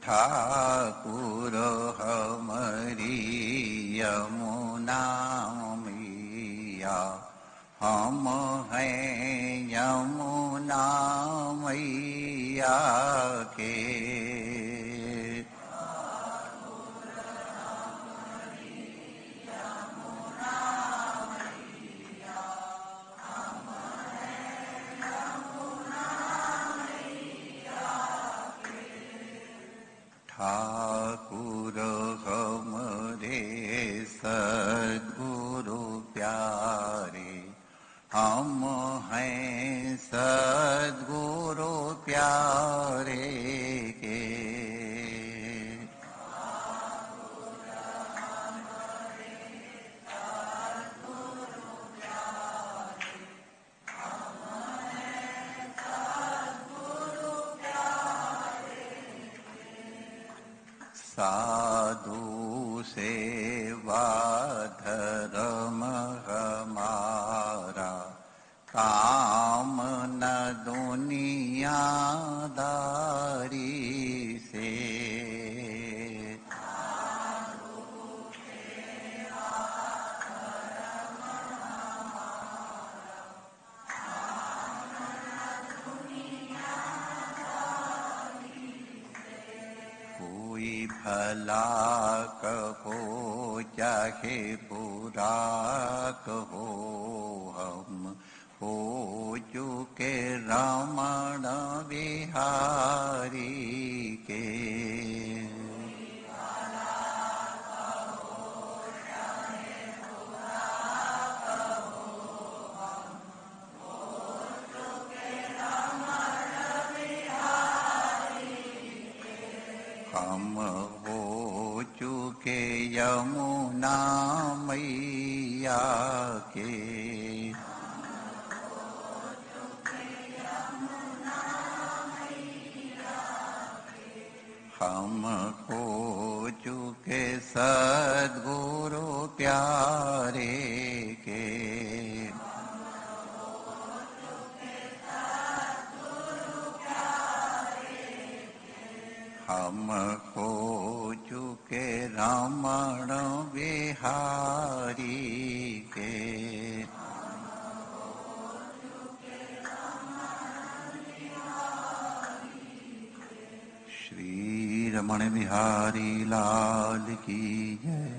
ठाकुर हमारी यमुना मैया, हम हैं यमुना मैया के। ठाकुर हमरे सद्गुरु प्यारे, हम हैं सद्गुरु प्यारे के। साधु सेवा धर्म हमारा, काम न दुनियादारी से। कोई भला कहो चाहे बुरा कहो, हम हो चुके रमण बिहारी के। हम हो चुके यमुना मैया के। हम हो चुके सद्गुरु प्यारे के। हम हो चुके रमण बिहारी के। श्री रमण बिहारी लाल की जय।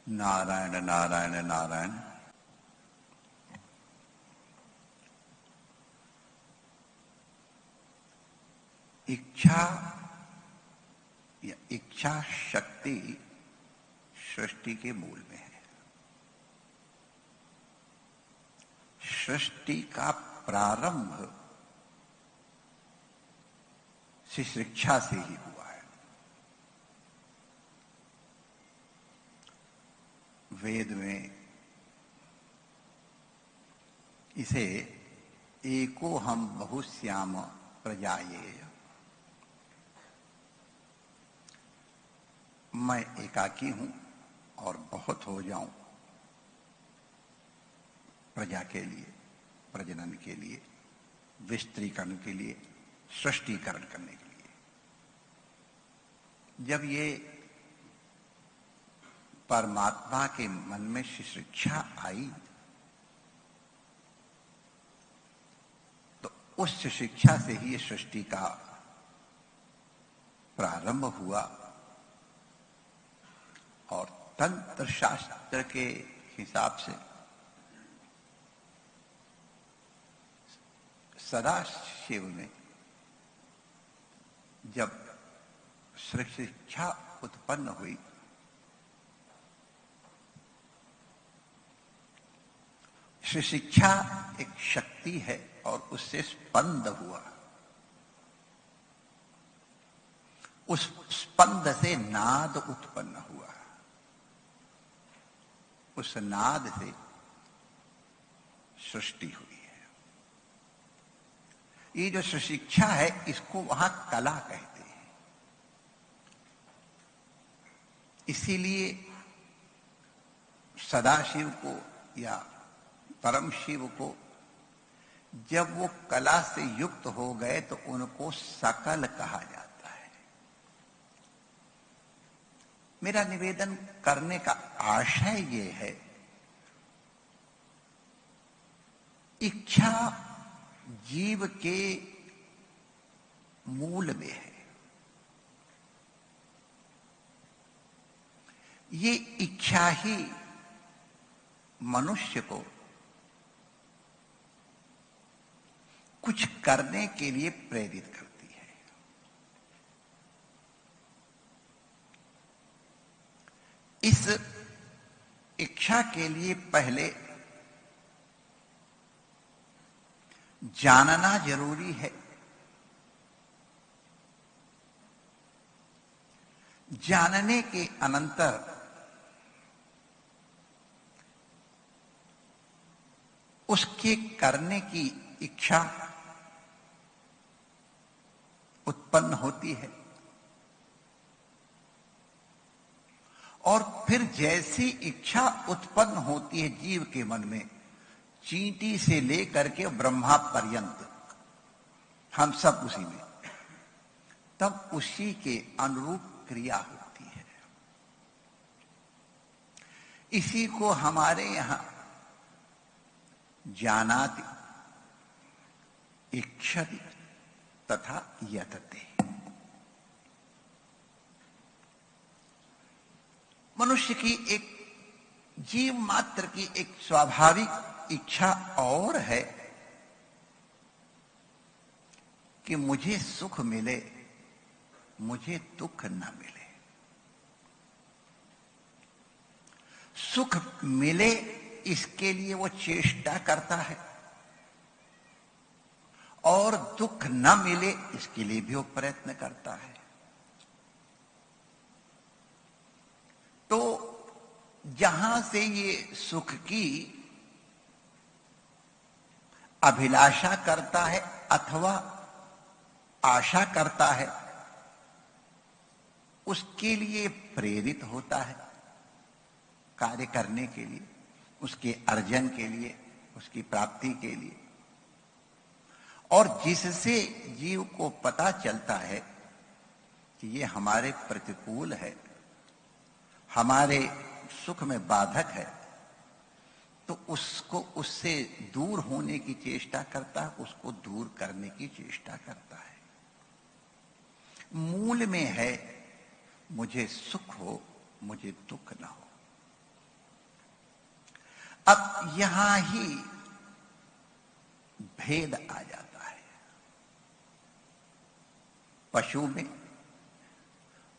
नारायण नारायण नारायण। इच्छा या इच्छा शक्ति सृष्टि के मूल में है। सृष्टि का प्रारंभ शिक्षा से ही हुआ है। वेद में इसे एको हम बहुश्याम प्रजायेय, मैं एकाकी हूं और बहुत हो जाऊं प्रजा के लिए, प्रजनन के लिए, विस्त्रीकरण के लिए, सृष्टिकरण करने के लिए। जब ये परमात्मा के मन में शिक्षा आई तो उस शिक्षा से ही ये सृष्टि का प्रारंभ हुआ। और तंत्र शास्त्र के हिसाब से सदाशिव ने जब शिक्षा उत्पन्न हुई शिक्षा एक शक्ति है और उससे स्पंद हुआ। उस स्पंद से नाद उत्पन्न हुआ। उस नाद से सृष्टि हुई है। ये जो शिक्षा है इसको वहां कला कहते हैं। इसीलिए सदाशिव को या परम शिव को जब वो कला से युक्त हो गए तो उनको सकल कहा जाता है। मेरा निवेदन करने का आशय ये है, इच्छा जीव के मूल में है। ये इच्छा ही मनुष्य को कुछ करने के लिए प्रेरित करती है। इस इच्छा के लिए पहले जानना जरूरी है। जानने के अनंतर उसके करने की इच्छा उत्पन्न होती है और फिर जैसी इच्छा उत्पन्न होती है जीव के मन में, चींटी से लेकर के ब्रह्मा पर्यंत हम सब उसी में, तब उसी के अनुरूप क्रिया होती है। इसी को हमारे यहां जानाति, इच्छति तथा यतते। मनुष्य की एक जीव मात्र की एक स्वाभाविक इच्छा और है कि मुझे सुख मिले, मुझे दुख न मिले। सुख मिले इसके लिए वो चेष्टा करता है और दुख न मिले इसके लिए भी वो प्रयत्न करता है। तो जहां से ये सुख की अभिलाषा करता है अथवा आशा करता है, उसके लिए प्रेरित होता है कार्य करने के लिए, उसके अर्जन के लिए, उसकी प्राप्ति के लिए। और जिससे जीव को पता चलता है कि ये हमारे प्रतिकूल है, हमारे सुख में बाधक है, तो उसको उससे दूर होने की चेष्टा करता है, उसको दूर करने की चेष्टा करता है। मूल में है मुझे सुख हो, मुझे दुख ना हो। अब यहां ही भेद आ जाता है पशु में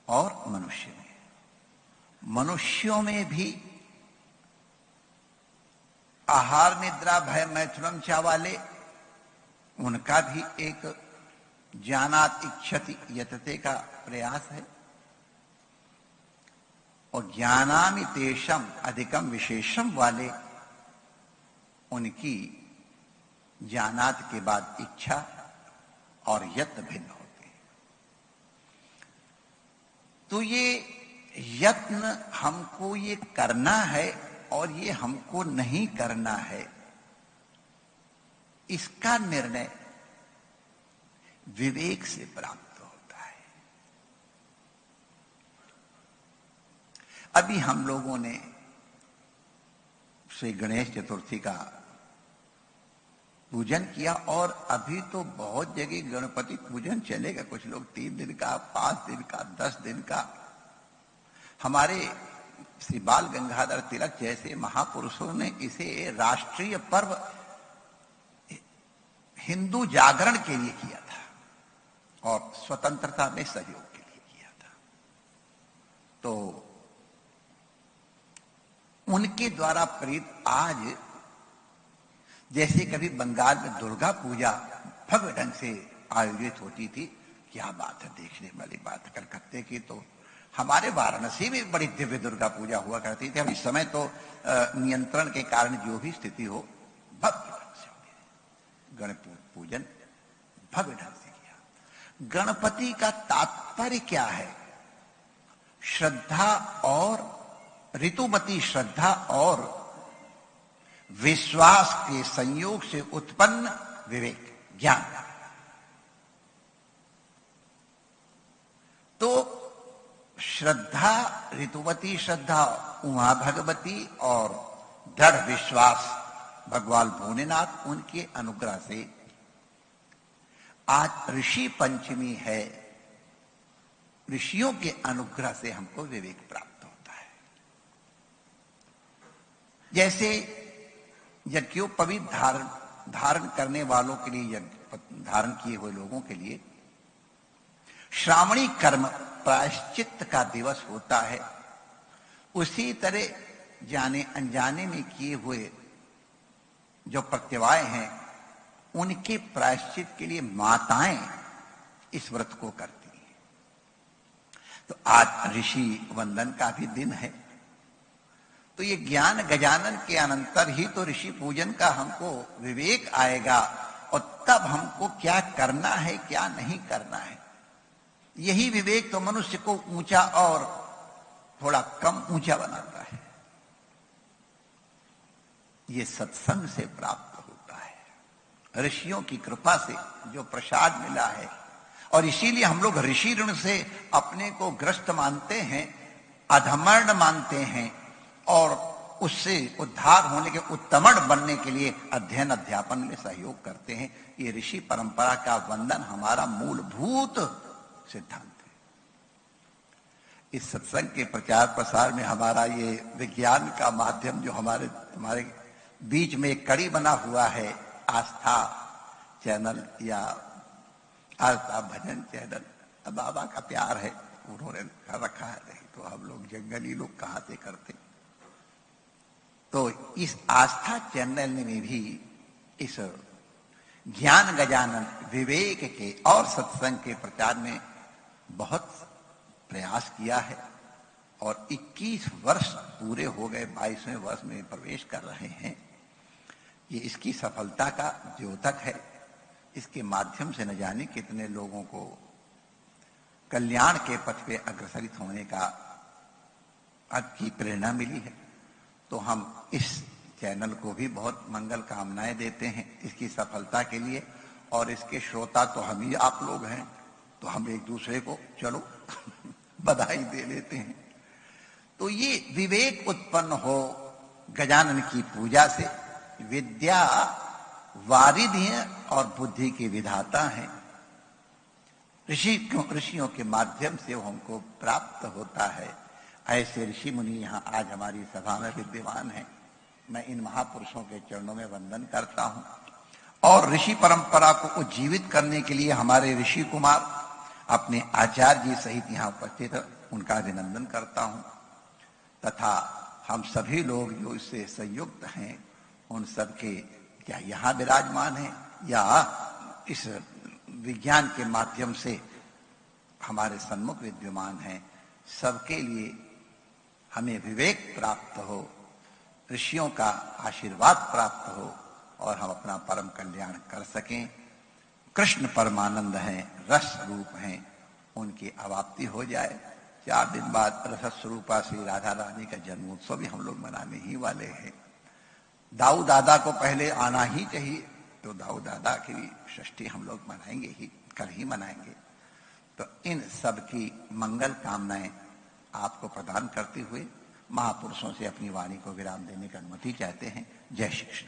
और मनुष्य में। मनुष्यों में भी आहार निद्रा भय मैथुनम चा वाले, उनका भी एक जानात इच्छति यतते का प्रयास है। और ज्ञानामि तेषम अधिकम विशेषम वाले, उनकी जानात के बाद इच्छा और यत्न भिन्न होते हैं। तो ये यत्न हमको ये करना है और ये हमको नहीं करना है, इसका निर्णय विवेक से प्राप्त होता है। अभी हम लोगों ने श्री गणेश चतुर्थी का पूजन किया और अभी तो बहुत जगह गणपति पूजन चलेगा। कुछ लोग 3 दिन का, 5 दिन का, 10 दिन का। हमारे श्री बाल गंगाधर तिलक जैसे महापुरुषों ने इसे राष्ट्रीय पर्व हिंदू जागरण के लिए किया था और स्वतंत्रता में सहयोग के लिए किया था। तो उनके द्वारा प्रेरित आज जैसे कभी बंगाल में दुर्गा पूजा भव्य ढंग से आयोजित होती थी, क्या बात है, देखने वाली बात। कलकत्ते की तो हमारे वाराणसी में बड़ी दिव्य दुर्गा पूजा हुआ करती थी। अब इस समय तो नियंत्रण के कारण जो भी स्थिति हो, भव्य ढंग से होती है। गणपति पूजन भव्य ढंग से किया। गणपति का तात्पर्य क्या है? श्रद्धा और ऋतुमती श्रद्धा और विश्वास के संयोग से उत्पन्न विवेक ज्ञान। तो श्रद्धा, ऋतुवती श्रद्धा उमा भगवती और दृढ़ विश्वास भगवान भोलेनाथ, उनके अनुग्रह से आज ऋषि पंचमी है। ऋषियों के अनुग्रह से हमको विवेक प्राप्त होता है। जैसे यज्ञोपवीत धारण करने वालों के लिए, यज्ञ धारण किए हुए लोगों के लिए श्रावणी कर्म प्रायश्चित्त का दिवस होता है, उसी तरह जाने अनजाने में किए हुए जो प्रत्यवाय हैं उनके प्रायश्चित के लिए माताएं इस व्रत को करती हैं। तो आज ऋषि वंदन का भी दिन है। तो ये ज्ञान गजानन के अनंतर ही तो ऋषि पूजन का हमको विवेक आएगा और तब हमको क्या करना है क्या नहीं करना है। यही विवेक तो मनुष्य को ऊंचा और थोड़ा कम ऊंचा बनाता है। ये सत्संग से प्राप्त होता है, ऋषियों की कृपा से जो प्रसाद मिला है। और इसीलिए हम लोग ऋषि ऋण से अपने को ग्रस्त मानते हैं, अधमर्ण मानते हैं और उससे उद्धार होने के, उत्तमर्ण बनने के लिए अध्ययन अध्यापन में सहयोग करते हैं। ये ऋषि परंपरा का वंदन हमारा मूलभूत सिद्धांत है। इस सत्संग के प्रचार प्रसार में हमारा ये विज्ञान का माध्यम जो हमारे बीच में एक कड़ी बना हुआ है, आस्था चैनल या आस्था भजन चैनल, बाबा का प्यार है, उन्होंने कर रखा है, नहीं तो हम लोग जंगली लोग कहां से करते। तो इस आस्था चैनल में भी इस ज्ञान गजानन विवेक के और सत्संग के प्रचार में बहुत प्रयास किया है और 21 वर्ष पूरे हो गए, 22वें वर्ष में प्रवेश कर रहे हैं। ये इसकी सफलता का द्योतक है। इसके माध्यम से न जाने कितने लोगों को कल्याण के पथ पे अग्रसरित होने का की प्रेरणा मिली है। तो हम इस चैनल को भी बहुत मंगल कामनाएं देते हैं इसकी सफलता के लिए। और इसके श्रोता तो हम ही आप लोग हैं, तो हम एक दूसरे को चलो बधाई दे लेते हैं। तो ये विवेक उत्पन्न हो गजानन की पूजा से। विद्या वारिधि और बुद्धि के विधाता हैं। ऋषियों के माध्यम से हमको प्राप्त होता है। ऐसे ऋषि मुनि यहाँ आज हमारी सभा में विद्यमान हैं। मैं इन महापुरुषों के चरणों में वंदन करता हूं और ऋषि परंपरा को उज्जीवित करने के लिए हमारे ऋषि कुमार अपने आचार्य जी सहित यहाँ उपस्थित, उनका अभिनंदन करता हूं। तथा हम सभी लोग जो इससे संयुक्त हैं उन सबके, क्या यहाँ विराजमान हैं या इस विज्ञान के माध्यम से हमारे सन्मुख विद्यमान हैं, सबके लिए हमें विवेक प्राप्त हो, ऋषियों का आशीर्वाद प्राप्त हो और हम अपना परम कल्याण कर सकें। कृष्ण परमानंद हैं, रस रूप हैं, उनकी अवाप्ति हो जाए। 4 दिन बाद रस स्वरूपा श्री राधा रानी का जन्मोत्सव भी हम लोग मनाने ही वाले हैं। दाऊ दादा को पहले आना ही चाहिए, तो दाऊ दादा की षष्ठी हम लोग मनाएंगे ही, कल ही मनाएंगे। तो इन सब की मंगल कामनाएं आपको प्रदान करते हुए महापुरुषों से अपनी वाणी को विराम देने की अनुमति चाहते हैं। जय श्री कृष्ण।